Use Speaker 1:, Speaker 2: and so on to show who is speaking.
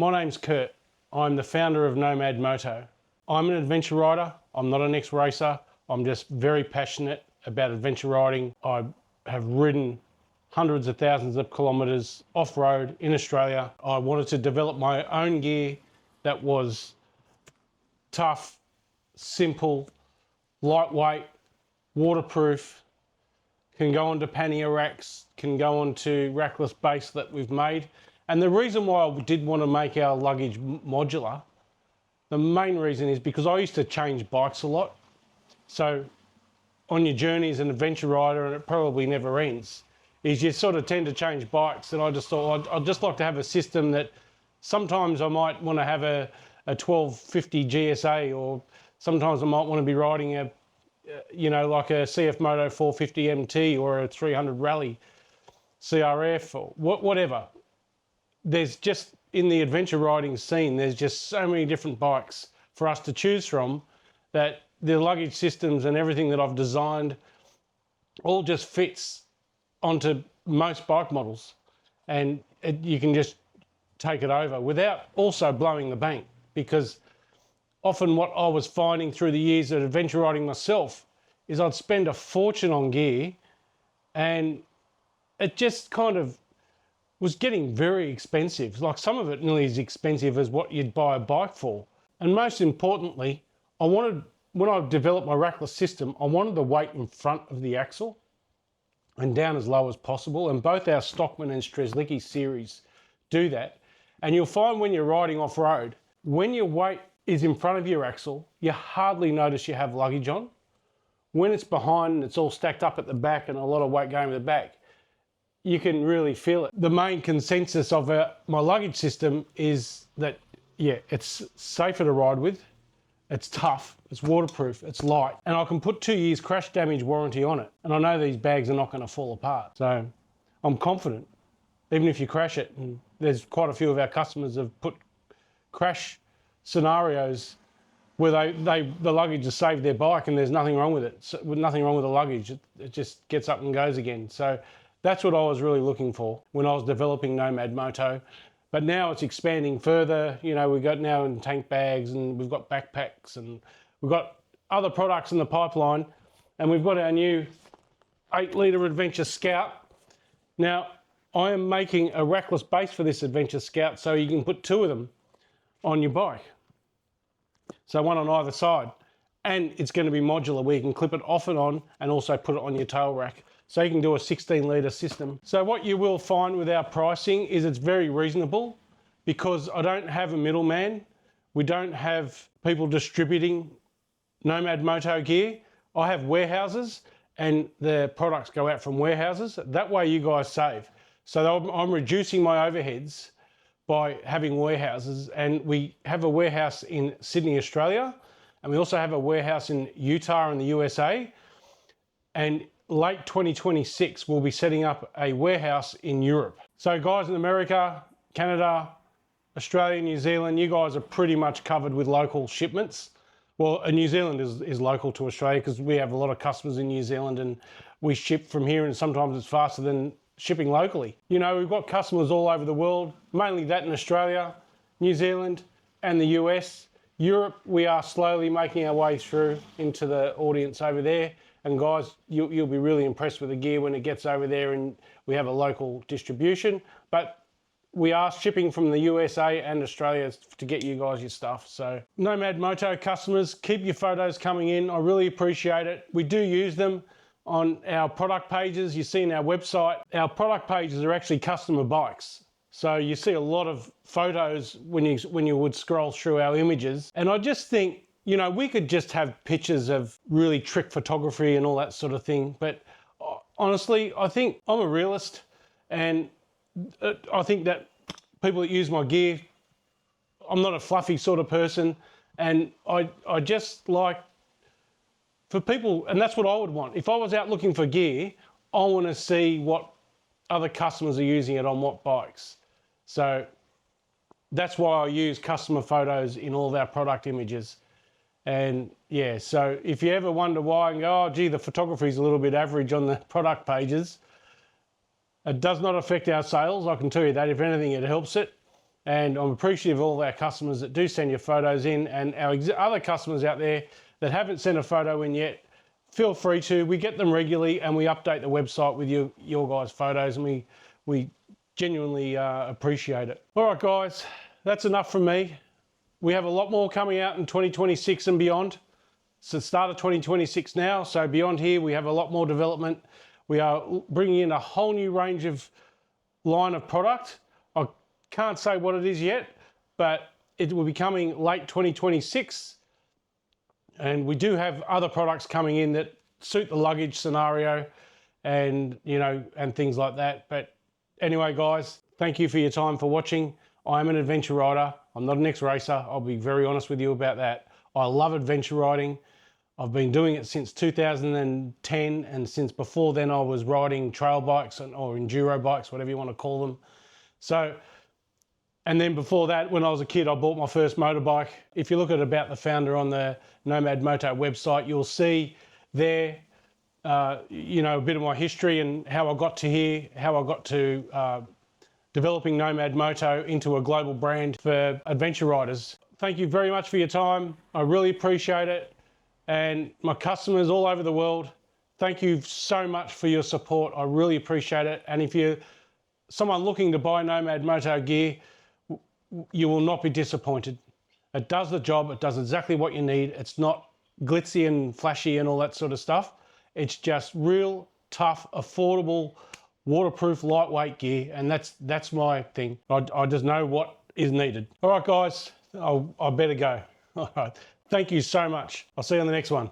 Speaker 1: My name's Kurt. I'm the founder of Nomad Moto. I'm an adventure rider. I'm not an ex-racer. I'm just very passionate about adventure riding. I have ridden hundreds of thousands of kilometres off-road in Australia. I wanted to develop my own gear that was tough, simple, lightweight, waterproof, can go onto pannier racks, can go onto rackless base that we've made. And the reason why I did want to make our luggage modular, the main reason is because I used to change bikes a lot. So on your journey as an adventure rider, and it probably never ends, is you sort of tend to change bikes. And I just thought I'd just like to have a system that sometimes I might want to have a 1250 GSA, or sometimes I might want to be riding a, like a CF Moto 450 MT or a 300 Rally CRF or whatever. There's just, in the adventure riding scene, there's just so many different bikes for us to choose from that the luggage systems and everything that I've designed all just fits onto most bike models, and you can just take it over without also blowing the bank. Because often what I was finding through the years of adventure riding myself is I'd spend a fortune on gear, and it just kind of was getting very expensive. Like, some of it nearly as expensive as what you'd buy a bike for. And most importantly, when I developed my rackless system, I wanted the weight in front of the axle and down as low as possible. And both our Stockman and Strzelecki series do that. And you'll find when you're riding off-road, when your weight is in front of your axle, you hardly notice you have luggage on. When it's behind and it's all stacked up at the back and a lot of weight going to the back, you can really feel it. The main consensus of my luggage system is that, yeah, it's safer to ride with, it's tough, it's waterproof, it's light, and I can put 2 years crash damage warranty on it. And I know these bags are not going to fall apart. So I'm confident, even if you crash it, and there's quite a few of our customers have put crash scenarios where the luggage has saved their bike and there's nothing wrong with it. So, nothing wrong with the luggage, it just gets up and goes again. So that's what I was really looking for when I was developing Nomad Moto. But now it's expanding further. We've got now in tank bags, and we've got backpacks, and we've got other products in the pipeline, and we've got our new 8-litre Adventure Scout. Now, I am making a rackless base for this Adventure Scout, so you can put 2 of them on your bike. So one on either side. And it's going to be modular, where you can clip it off and on and also put it on your tail rack. So you can do a 16-litre system. So what you will find with our pricing is it's very reasonable, because I don't have a middleman. We don't have people distributing Nomad Moto gear. I have warehouses, and the products go out from warehouses. That way you guys save. So I'm reducing my overheads by having warehouses, and we have a warehouse in Sydney, Australia, and we also have a warehouse in Utah in the USA. And late 2026, we'll be setting up a warehouse in Europe. So guys in America, Canada, Australia, New Zealand, you guys are pretty much covered with local shipments. Well, New Zealand is local to Australia, because we have a lot of customers in New Zealand, and we ship from here, and sometimes it's faster than shipping locally. We've got customers all over the world, mainly that in Australia, New Zealand, and the US. Europe, we are slowly making our way through into the audience over there. And guys, you'll be really impressed with the gear when it gets over there and we have a local distribution. But we are shipping from the USA and Australia to get you guys your stuff. So Nomad Moto customers, keep your photos coming in. I really appreciate it. We do use them on our product pages. You see in our website, our product pages are actually customer bikes. So you see a lot of photos when you would scroll through our images. And I just think, we could just have pictures of really trick photography and all that sort of thing. But honestly, I think I'm a realist, and I think that people that use my gear, I'm not a fluffy sort of person. And I just like, for people, and that's what I would want. If I was out looking for gear, I want to see what other customers are using it on what bikes. So that's why I use customer photos in all of our product images. And yeah, so if you ever wonder why and go, oh gee, the photography is a little bit average on the product pages, it does not affect our sales, I can tell you that. If anything, it helps it. And I'm appreciative of all our customers that do send your photos in, and our other customers out there that haven't sent a photo in yet, feel free to. We get them regularly and we update the website with your guys' photos, and we genuinely appreciate it. All right, guys, that's enough from me. We have a lot more coming out in 2026 and beyond. It's the start of 2026 now, so beyond here we have a lot more development. We are bringing in a whole new range of line of product. I can't say what it is yet, but it will be coming late 2026. And we do have other products coming in that suit the luggage scenario and, you know, and things like that. But anyway, guys, thank you for your time for watching. I'm an adventure rider. I'm not an ex-racer. I'll be very honest with you about that. I love adventure riding. I've been doing it since 2010, and since before then I was riding trail bikes or enduro bikes, whatever you want to call them. So, and then before that, when I was a kid, I bought my first motorbike. If you look at About the Founder on the Nomad Moto website, you'll see there, you know, a bit of my history and how I got to here, how I got to developing Nomad Moto into a global brand for adventure riders. Thank you very much for your time. I really appreciate it. And my customers all over the world, thank you so much for your support. I really appreciate it. And if you're someone looking to buy Nomad Moto gear, you will not be disappointed. It does the job. It does exactly what you need. It's not glitzy and flashy and all that sort of stuff. It's just real, tough, affordable, waterproof, lightweight gear. And that's my thing. I just know what is needed. All right, guys, I better go. All right. Thank you so much. I'll see you on the next one.